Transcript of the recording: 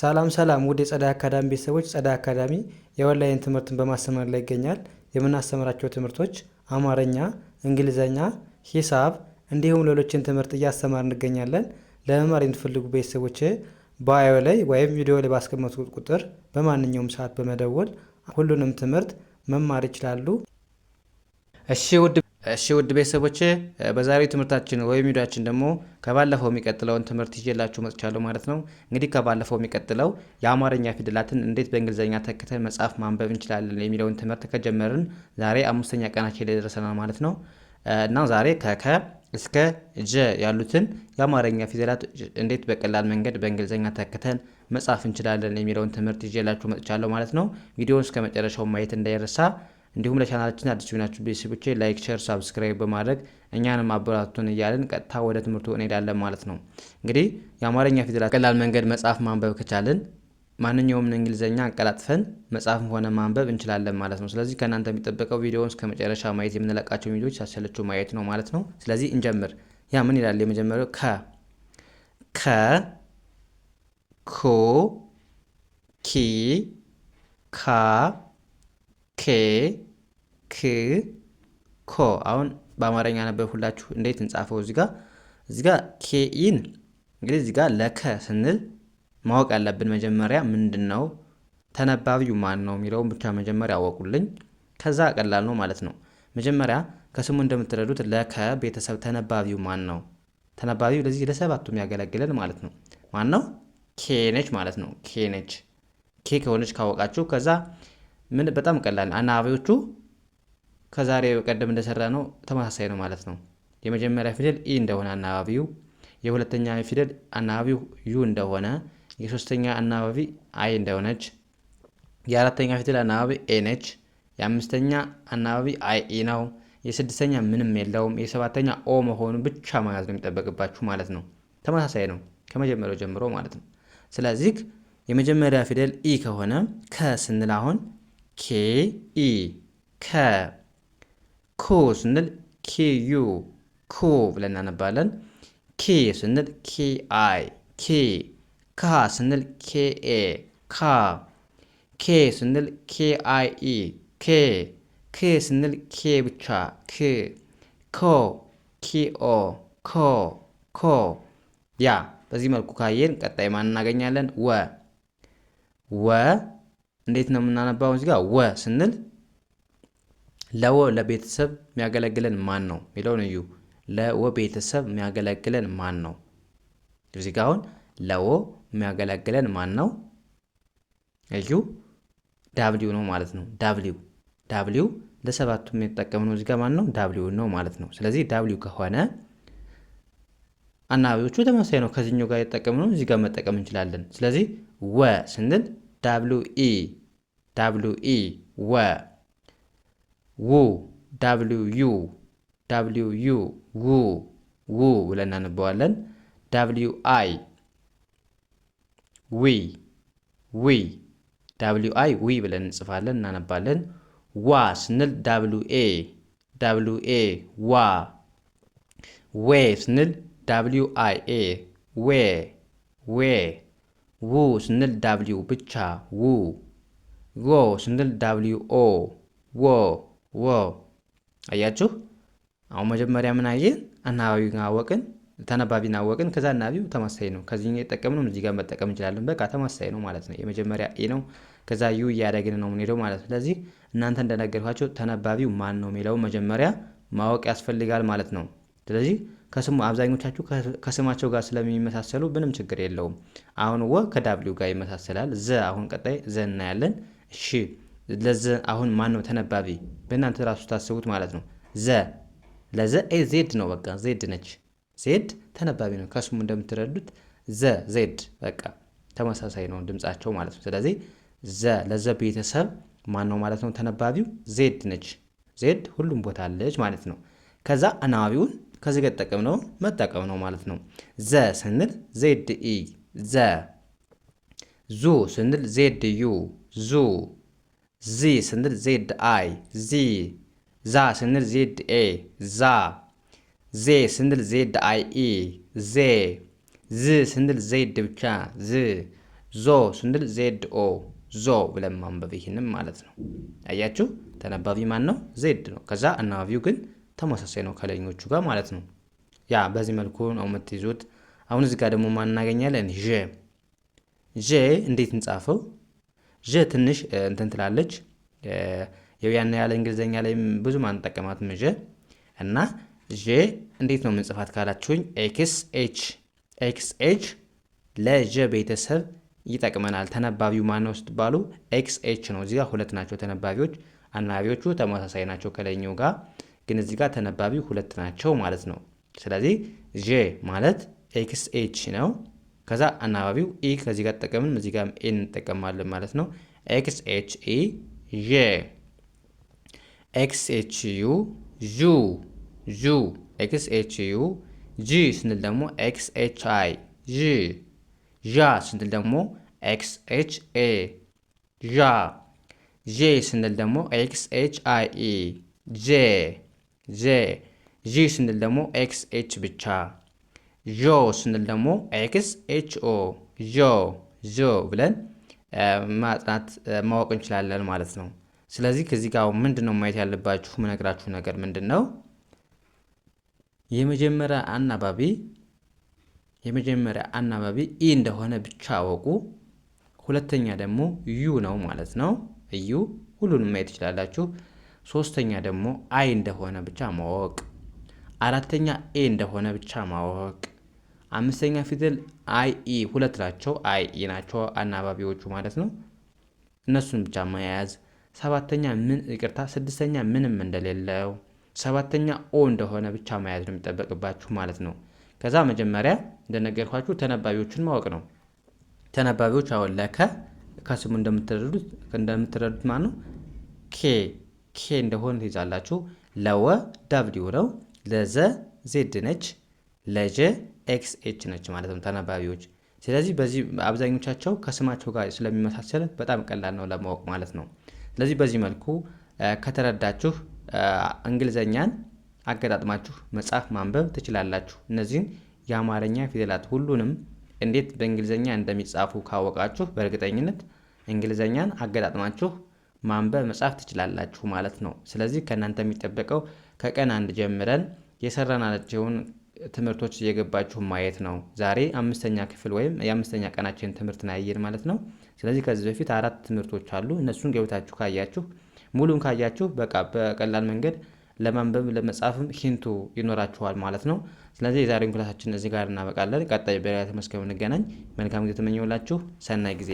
ሰላም ሰላም ውድ የጸዳይ አካዳሚ ቤተሰቦች፣ ጸዳይ አካዳሚ የኦንላይን ትምህርትን በማስተማር ላይ ይገኛል። የምናስተምራቸው ትምህርቶች አማርኛ፣ እንግሊዘኛ፣ ሂሳብ እንዲሁም ሌሎችን ትምህርት እያስተማር እንገኛለን። ለመማር የምትፈልጉ ቤተሰቦች ባዮ ላይ ወይም ቪዲዮ ላይ ባስቀመጡት ቁጥር በማንኛውም ሰዓት በመደወል ሁሉንም ትምህርት መማር ይችላሉ። እሺ ውድ ቤተሰቦች በዛሬው ትምህርታችን ወይም ቪዲዮአችን ደግሞ ከባለፈው የሚቀጥለውን ትምህርት ይዤላችሁ መጥቻለሁ ማለት ነው። እንግዲህ ከባለፈው የሚቀጥለው የአማርኛ ፊደላትን እንዴት በእንግሊዘኛ ተክተን መጻፍ ማንበብ እንችላለን የሚለውን ትምህርት ከጀመርን ዛሬ አምስተኛ ቀናችን ላይ ደርሰናል ማለት ነው። እና ዛሬ ከከ እስከ ጀ ያሉትን የአማርኛ ፊደላት እንዴት በቀላል መንገድ በእንግሊዘኛ ተክተን መጻፍ እንችላለን የሚለውን ትምህርት ይዤላችሁ መጥቻለሁ ማለት ነው። ቪዲዮውን እስከ መጨረሻው ማየት እንዳይረሳ። እንዲሁም ለቻናላችን አዲስ የሆናችሁ ቤተሰቦች ላይክ፣ ሼር፣ ሳብስክራይብ በማድረግ እኛንም አበረታቱን እያልን ቀጥታ ወደ ትምህርቱ እንሄዳለን ማለት ነው። እንግዲህ የአማርኛ ፊደላት ቀላል መንገድ መጻፍ ማንበብ ከቻልን ማንኛውም እንግሊዘኛ አቀላጥፈን መጻፍም ሆነ ማንበብ እንችላለን ማለት ነው። ስለዚህ ከእናንተ የሚጠበቀው ቪዲዮውን እስከ መጨረሻ ማየት፣ የምንለቃቸው ቪዲዮዎች ሳሰለቹ ማየት ነው ማለት ነው። ስለዚህ እንጀምር። ያ ምን ይላል? የመጀመሪያው ከ ኩ ኪ ካ ኬ ክ ኮ። አሁን በአማርኛ ነበብኩላችሁ እንዴት እንጻፈው። እዚጋ ኬኢን እንግዲህ እዚጋ ለከ ስንል ማወቅ ያለብን መጀመሪያ ምንድነው ተነባቢው ማን ነው የሚለውን ብቻ መጀመሪያ አወቁልኝ። ከዛ ቀላል ነው ማለት ነው። መጀመሪያ ከስሙ እንደምትረዱት ለከ ቤተሰብ ተነባቢው ማን ነው? ተነባቢው ለዚህ ለሰባቱም ያገለግለን ማለት ነው። ማን ነው? ኬ ነች ማለት ነው። ኬ ነች። ኬ ከሆነች ካወቃችሁ ከዛ ምን በጣም ቀላል አናባቢዎቹ ከዛሬ ቀደም እንደሰራ ነው ተመሳሳይ ነው ማለት ነው። የመጀመሪያ ፊደል ኢ እንደሆነ አናባቢው፣ የሁለተኛ ፊደል አናባቢው ዩ እንደሆነ፣ የሶስተኛ አናባቢ አይ እንደሆነች፣ የአራተኛ ፊደል አናባቢ ኤ ነች፣ የአምስተኛ አናባቢ አይ ኢ ነው፣ የስድስተኛ ምንም የለውም፣ የሰባተኛ ኦ መሆኑ ብቻ መያዝ ነው የሚጠበቅባችሁ ማለት ነው። ተመሳሳይ ነው ከመጀመሪያው ጀምሮ ማለት ነው። ስለዚህ የመጀመሪያ ፊደል ኢ ከሆነ ከ ስንል አሁን ኬ ኢ ከ። ኩ ስንል ኬ ዩ ኩ ብለን እናነባለን። ኪ ስንል ኬ አይ ኬ። ካ ስንል ኬ ኤ ካ። ኬ ስንል ኬ አይ ኢ ኬ። ክ ስንል ኬ ብቻ ክ። ኮ ኪ ኦ ኮ ኮ። ያ በዚህ መልኩ ካየን ቀጣይ ማን እናገኛለን? ወ እንዴት ነው የምናነባው? እዚህ ጋር ወ ስንል ለወ ለቤተሰብ የሚያገለግለን ማን ነው የሚለውን እዩ። ለወ ቤተሰብ የሚያገለግለን ማን ነው? እዚህ ጋር አሁን ለወ የሚያገለግለን ማን ነው? እዩ ዳብሊው ነው ማለት ነው። ዳብሊው ለሰባቱም የሚጠቀምነው እዚህ ጋር ማን ነው? ዳብሊው ነው ማለት ነው። ስለዚህ ዳብሊው ከሆነ አናባቢዎቹ ተመሳሳይ ነው። ከዚህኛው ጋር የተጠቀምነው እዚህ ጋር መጠቀም እንችላለን። ስለዚህ ወ ስንል ዳብሊው ኢ ወ። ው ዳብሊው ዩ ው ብለን እናነበዋለን። ዳብሊው አይ ዊ ዳብሊው አይ ዊ ብለን እንጽፋለን እናነባለን። ዋ ስንል ዳብሊው ኤ ዋ። ዌ ስንል ዳብሊው አይ ኤ ዌ። ው ስንል ዳብሊው ብቻ ው። ጎ ስንል ዳብሊው ኦ ወ። አያችሁ አሁን መጀመሪያ ምን አየን? አናባቢን አወቅን፣ ተነባቢን አወቅን። ከዛ አናባቢው ተመሳሳይ ነው። ከዚህ የተጠቀምነው እዚህ ጋር መጠቀም እንችላለን። በቃ ተመሳሳይ ነው ማለት ነው። የመጀመሪያ ኤ ነው፣ ከዛ ዩ እያደረግን ነው የምንሄደው ማለት ነው። ስለዚህ እናንተ እንደነገርኳቸው ተነባቢው ማን ነው የሚለው መጀመሪያ ማወቅ ያስፈልጋል ማለት ነው። ስለዚህ ከስሙ አብዛኞቻችሁ ከስማቸው ጋር ስለሚመሳሰሉ ምንም ችግር የለውም። አሁን ወ ከዳብሊው ጋር ይመሳሰላል። ዘ አሁን ቀጣይ ዘ እናያለን። እሺ ለዘ አሁን ማን ነው ተነባቢ? በእናንተ ራሱ ታስቡት ማለት ነው። ለዘ ዜድ ነው። በቃ ዜድ ነች። ዜድ ተነባቢ ነው። ከስሙ እንደምትረዱት ዜድ በቃ ተመሳሳይ ነው ድምጻቸው ማለት ነው። ስለዚህ ለዘ ቤተሰብ ማን ነው ማለት ነው? ተነባቢው ዜድ ነች። ዜድ ሁሉም ቦታ አለች ማለት ነው። ከዛ አናባቢውን ከዚህ ጋር መጠቀም ነው ማለት ነው። ዘ ስንል ዜድ ኢ ዘ። ዙ ስንል ዜድ ዩ ዙ። ዚ ስንል ዜድ አይ ዚ። ዛ ስንል ዜድ ኤ ዛ። ዜ ስንል ዜድ አይ ኢ ዜ። ዝ ስንል ዜድ ብቻ ዝ። ዞ ስንል ዜድ ኦ ዞ ብለን ማንበብ ይህንም ማለት ነው። አያችሁ ተነባቢ ማን ነው? ዜድ ነው። ከዛ አናባቢው ግን ተመሳሳይ ነው ከሌሎቹ ጋር ማለት ነው። ያ በዚህ መልኩ ነው የምትይዙት። አሁን እዚህ ጋር ደግሞ ማን እናገኛለን? ዤ እንዴት እንጻፈው? ዤ ትንሽ እንትን ትላለች። ያን ያለ እንግሊዘኛ ላይም ብዙ አንጠቀማትም ዤ እና ዤ እንዴት ነው የምንጽፋት ካላችሁኝ ኤክስ ኤች ለዠ ቤተሰብ ይጠቅመናል። ተነባቢው ማን ነው ስትባሉ ኤክስ ኤች ነው። እዚህ ጋር ሁለት ናቸው ተነባቢዎች። አናባቢዎቹ ተመሳሳይ ናቸው ከላይኛው ጋር፣ ግን እዚህ ጋር ተነባቢው ሁለት ናቸው ማለት ነው። ስለዚህ ዤ ማለት ኤክስ ኤች ነው። ከዛ አናባቢው ኢ ከዚህ ጋር ተጠቀምን፣ እዚህ ጋር ኤን እንጠቀማለን ማለት ነው። ኤክስ ኤች ኢ ዤ። ኤክስ ኤች ዩ ዡ ኤክስ ኤች ዩ። ጂ ስንል ደግሞ ኤክስ ኤች አይ ዥ። ዣ ስንል ደግሞ ኤክስ ኤች ኤ ዣ። ጄ ስንል ደግሞ ኤክስ ኤች አይ ኢ ጄ። ዢ ስንል ደግሞ ኤክስ ኤች ብቻ። ዦ ስንል ደግሞ ኤክስ ኤች ኦ ዦ ብለን ማጥናት ማወቅ እንችላለን ማለት ነው። ስለዚህ ከዚህ ጋር ምንድን ነው ማየት ያለባችሁ ምነግራችሁ ነገር ምንድን ነው? የመጀመሪያ አናባቢ ኢ እንደሆነ ብቻ አወቁ። ሁለተኛ ደግሞ ዩ ነው ማለት ነው። እዩ ሁሉንም ማየት ትችላላችሁ። ሶስተኛ ደግሞ አይ እንደሆነ ብቻ ማወቅ። አራተኛ ኤ እንደሆነ ብቻ ማወቅ። አምስተኛ ፊደል አይ ኢ ሁለት ናቸው። አይ ኢ ናቸው አናባቢዎቹ ማለት ነው። እነሱን ብቻ መያዝ። ስድስተኛ ምንም እንደሌለው። ሰባተኛ ኦ እንደሆነ ብቻ መያዝ ነው የሚጠበቅባችሁ ማለት ነው። ከዛ መጀመሪያ እንደነገርኳችሁ ተነባቢዎችን ማወቅ ነው። ተነባቢዎች አሁን ከስሙ እንደምትረዱት ማለት ነው ኬ እንደሆነ ትይዛላችሁ። ለወ ዳብሊው ነው። ለዘ ዜድ ነች። ለጀ ኤክስ ኤች ነች ማለት ነው ተነባቢዎች። ስለዚህ በዚህ አብዛኞቻቸው ከስማቸው ጋር ስለሚመሳሰል በጣም ቀላል ነው ለማወቅ ማለት ነው። ስለዚህ በዚህ መልኩ ከተረዳችሁ እንግሊዘኛን አገጣጥማችሁ መጻፍ ማንበብ ትችላላችሁ። እነዚህን የአማርኛ ፊደላት ሁሉንም እንዴት በእንግሊዘኛ እንደሚጻፉ ካወቃችሁ በእርግጠኝነት እንግሊዘኛን አገጣጥማችሁ ማንበብ መጻፍ ትችላላችሁ ማለት ነው። ስለዚህ ከእናንተ የሚጠበቀው ከቀን 1 ጀምረን የሰራናቸውን ትምህርቶች እየገባችሁ ማየት ነው። ዛሬ 5ኛ ክፍል ወይም የ5ኛ ቀናችን ትምህርት ያየን ማለት ነው። ስለዚህ ከዚህ በፊት 4 ትምህርቶች አሉ። እነሱን ገብታችሁ ካያችሁ ሙሉን ካያችሁ በቃ በቀላል መንገድ ለማንበብ ለመጻፍም ሂንቱ ይኖራችኋል ማለት ነው። ስለዚህ የዛሬውን ክላሳችን እዚህ ጋር እናበቃለን። ቀጣይ በሌላ ተመስገን እንገናኝ። መልካም ጊዜ ተመኘሁላችሁ። ሰናይ ጊዜ